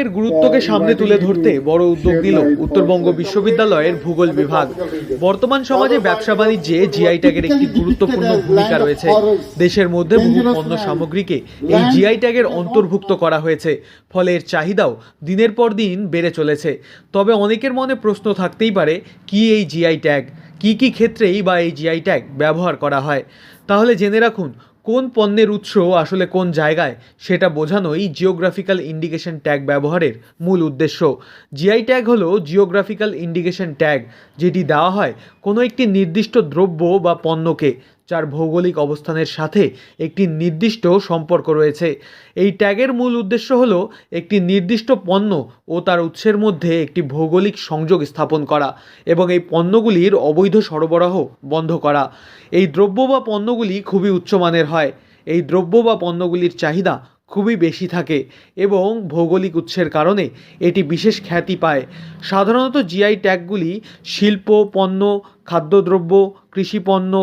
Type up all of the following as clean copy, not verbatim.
এর গুরুত্বকে সামনে তুলে ধরতে বড় উদ্যোগ নিল উত্তরবঙ্গ বিশ্ববিদ্যালয়ের ভূগোল বিভাগ। বর্তমান সমাজে ব্যবসা বাণিজ্যে জিআই ট্যাগের একটি গুরুত্বপূর্ণ ভূমিকা রয়েছে। দেশের মধ্যে বহু পণ্য সামগ্রীকে এই জিআই ট্যাগের অন্তর্ভুক্ত করা হয়েছে, ফলে এর চাহিদাও দিনের পর দিন বেড়ে চলেছে। তবে অনেকের মনে প্রশ্ন থাকতেই পারে, কি এই জিআই ট্যাগ, কি কি ক্ষেত্রেই বা এই জিআই ট্যাগ ব্যবহার করা হয়। তাহলে জেনে রাখুন, কোন পণ্যের উৎস আসলে কোন জায়গায় সেটা বোঝানোই জিওগ্রাফিক্যাল ইন্ডিকেশন ট্যাগ ব্যবহারের মূল উদ্দেশ্য। জিআই ট্যাগ হলো জিওগ্রাফিক্যাল ইন্ডিকেশন ট্যাগ, যেটি দেওয়া হয় কোনো একটি নির্দিষ্ট দ্রব্য বা পণ্যকে, যার ভৌগোলিক অবস্থানের সাথে একটি নির্দিষ্ট সম্পর্ক রয়েছে। এই ট্যাগের মূল উদ্দেশ্য হলো একটি নির্দিষ্ট পণ্য ও তার উৎসের মধ্যে একটি ভৌগোলিক সংযোগ স্থাপন করা এবং এই পণ্যগুলির অবৈধ সরবরাহ বন্ধ করা। এই দ্রব্য বা পণ্যগুলি খুবই উচ্চমানের হয়, এই দ্রব্য বা পণ্যগুলির চাহিদা খুবই বেশি থাকে এবং ভৌগোলিক উৎসের কারণে এটি বিশেষ খ্যাতি পায়। সাধারণত জিআই ট্যাগগুলি শিল্প পণ্য, খাদ্যদ্রব্য, কৃষিপণ্য,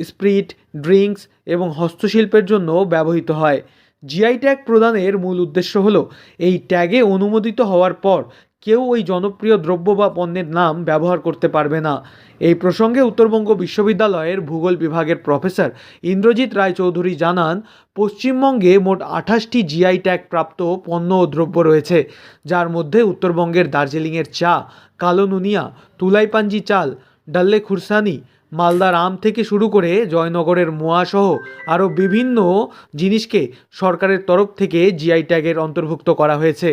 স্পিরিট, ড্রিঙ্কস এবং হস্তশিল্পের জন্য ব্যবহৃত হয়। জিআই ট্যাগ প্রদানের মূল উদ্দেশ্য হলো এই ট্যাগে অনুমোদিত হওয়ার পর কেউ ওই জনপ্রিয় দ্রব্য বা পণ্যের নাম ব্যবহার করতে পারবে না। এই প্রসঙ্গে উত্তরবঙ্গ বিশ্ববিদ্যালয়ের ভূগোল বিভাগের প্রফেসর ইন্দ্রজিৎ রায়চৌধুরী জানান, পশ্চিমবঙ্গে মোট 28টি জিআই ট্যাগ প্রাপ্ত পণ্য ও দ্রব্য রয়েছে, যার মধ্যে উত্তরবঙ্গের দার্জিলিংয়ের চা, কালো নুনিয়া, তুলাইপাঞ্জি চাল, ডাল্লে খুরসানি, মালদার আম থেকে শুরু করে জয়নগরের মোয়া সহ আরও বিভিন্ন জিনিসকে সরকারের তরফ থেকে জিআই ট্যাগের অন্তর্ভুক্ত করা হয়েছে।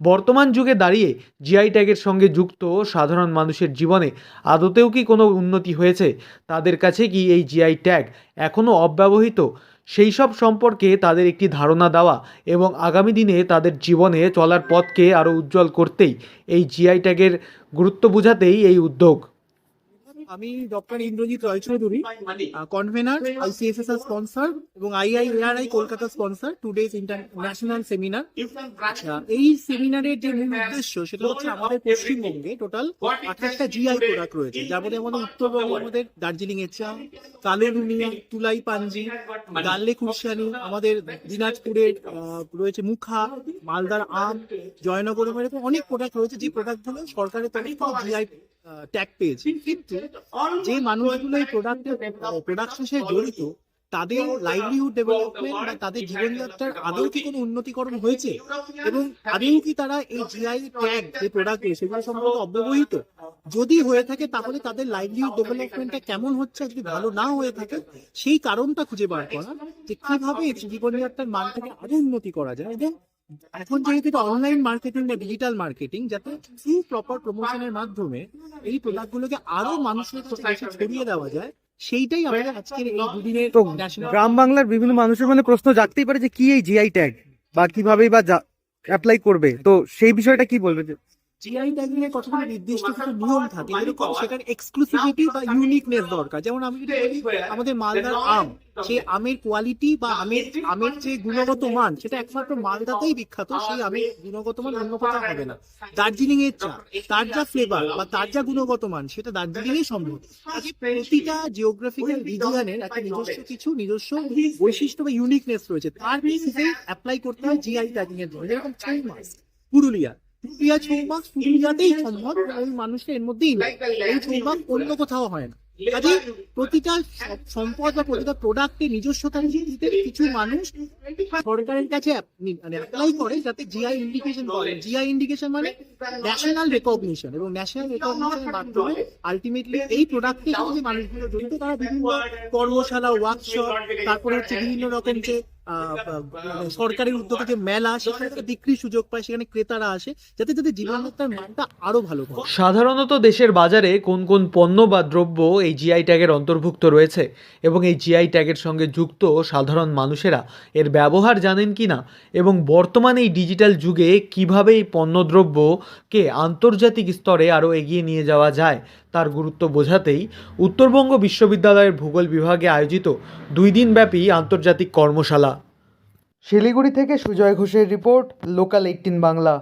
বর্তমান যুগে দাঁড়িয়ে জিআই ট্যাগের সঙ্গে যুক্ত সাধারণ মানুষের জীবনে আদতেও কি কোনো উন্নতি হয়েছে, তাদের কাছে কি এই জিআই ট্যাগ এখনও অব্যবহৃত, সেই সব সম্পর্কে তাদের একটি ধারণা দেওয়া এবং আগামী দিনে তাদের জীবনে চলার পথকে আরও উজ্জ্বল করতেই এই জিআই ট্যাগের গুরুত্ব বোঝাতেই এই উদ্যোগ। আমি doctor Indrajit Roychowdhury, convener ICSSR sponsor এবং IIARI Kolkata sponsor today's international seminar. এই সেমিনারের যে মূল উদ্দেশ্য সেটা হচ্ছে আমাদের পশ্চিমবঙ্গে টোটাল 28টা জিআই প্রোডাক্ট রয়েছে, যার মধ্যে আমাদের উত্তরবঙ্গে আমাদের দার্জিলিং এর চা, কালো নুনিয়া, তুলাই পাঞ্জি, ডাল্লে খুরসানি, আমাদের দিনাজপুরের রয়েছে মুখা, মালদার আম, জয়নগরের এরকম অনেক প্রোডাক্ট রয়েছে, যে প্রোডাক্টগুলো সরকারের তরফ থেকে জিআই ট্যাগ পেয়েছে। কিন্তু যে মানুষগুলো এই প্রোডাকশনের সাথে জড়িত, তাদের লাইভলিহুড ডেভেলপমেন্ট বা তাদের জীবনযাত্রার আদৌ কি কোনো উন্নতিকরণ হয়েছে এবং আদৌ কি তারা এই জিআই ট্যাগ যে প্রোডাক্ট সেগুলো সম্পর্কে অব্যবহিত, যদি হয়ে থাকে তাহলে তাদের লাইভলিহুড ডেভেলপমেন্টটা কেমন হচ্ছে, যদি ভালো না হয়ে থাকে সেই কারণটা খুঁজে বার করা, যে কিভাবে জীবনযাত্রার মানটাকে আরো উন্নতি করা যায়। এবং এখন যেহেতু অনলাইন মার্কেটিং বা ডিজিটাল মার্কেটিং, যাতে প্রপার প্রমোশনের মাধ্যমে এই প্রোডাক্টগুলোকে আরো মানুষের কাছে ছড়িয়ে দেওয়া যায়, সেইটাই আমাদের আজকের এই দুদিনের গ্রাম বাংলার বিভিন্ন মানুষের মনে প্রশ্ন জাগতেই পারে যে কি এই জিআই ট্যাগ বা কিভাবেই বা অ্যাপ্লাই করবে, তো সেই বিষয়টা কি বলবে? জিআই ট্যাগিং এর কতগুলো নির্দিষ্ট কিছু নিয়ম থাকে, যেরকম সেটার এক্সক্লুসিভিটি বা ইউনিকনেস দরকার। যেমন আমি যদি বলি আমাদের মালদার আম, সেই আমের কোয়ালিটি বা আমের যে গুণগত মান, সেটা একমাত্র মালদাতেই বিখ্যাত, সেই আমের গুণগত মান অন্য কোথাও হবে না। দার্জিলিং এর চা, তার যা ফ্লেভার বা তার যা গুণগত মান, সেটা দার্জিলিং এ সম্ভব। প্রতিটা জিওগ্রাফিক্যাল রিজিয়নের একটা নিজস্ব বৈশিষ্ট্য বা ইউনিকনেস রয়েছে, তার বেসিসে অ্যাপ্লাই করতে হয় জিআই ট্যাগিং এর জন্য। যেরকম ছৌ মাছ, পুরুলিয়া ছৌ মাছ পুরুলিয়াতেই সম্ভব, ওই মানুষের এর মধ্যেই এই ছৌ মাছ অন্য কোথাও হয় না। কাজে প্রতিটা সম্পদ বা প্রতিটা প্রোডাক্টের নিজস্বতা দিতে কিছু মানুষ সরকারের কাছে অ্যাপ্লাই করে যাতে জিআই ইন্ডিকেশন করে। জিআই ইন্ডিকেশন মানে ন্যাশনাল রেকগনিশন, এবং ন্যাশনাল রেকগনিশনের মাধ্যমে আলটিমেটলি এই প্রোডাক্টে যে মানুষগুলো জড়িত, তারা বিভিন্ন কর্মশালা, ওয়ার্কশপ, তারপরে হচ্ছে বিভিন্ন রকম যে সরকারের উদ্যোগে যে মেলা, সেখানে বিক্রির সুযোগ পায়, সেখানে ক্রেতারা আসে, যাতে তাদের জীবনযাত্রার মানটা আরো ভালো হয়। সাধারণত দেশের বাজারে কোন কোন পণ্য বা দ্রব্য এই জিআই ট্যাগের অন্তর্ভুক্ত রয়েছে এবং এই জিআই ট্যাগের সঙ্গে যুক্ত সাধারণ মানুষেরা এর ব্যবহার জানেন কিনা, এবং বর্তমানে এই ডিজিটাল যুগে কিভাবে এই পণ্যদ্রব্যকে আন্তর্জাতিক স্তরে আরও এগিয়ে নিয়ে যাওয়া যায়, তার গুরুত্ব বোঝাতেই উত্তরবঙ্গ বিশ্ববিদ্যালয়ের ভূগোল বিভাগে আয়োজিত 2 দিনব্যাপী আন্তর্জাতিক কর্মশালা। শিলিগুড়ি থেকে সুজয় ঘোষের রিপোর্ট, লোকাল 18 বাংলা।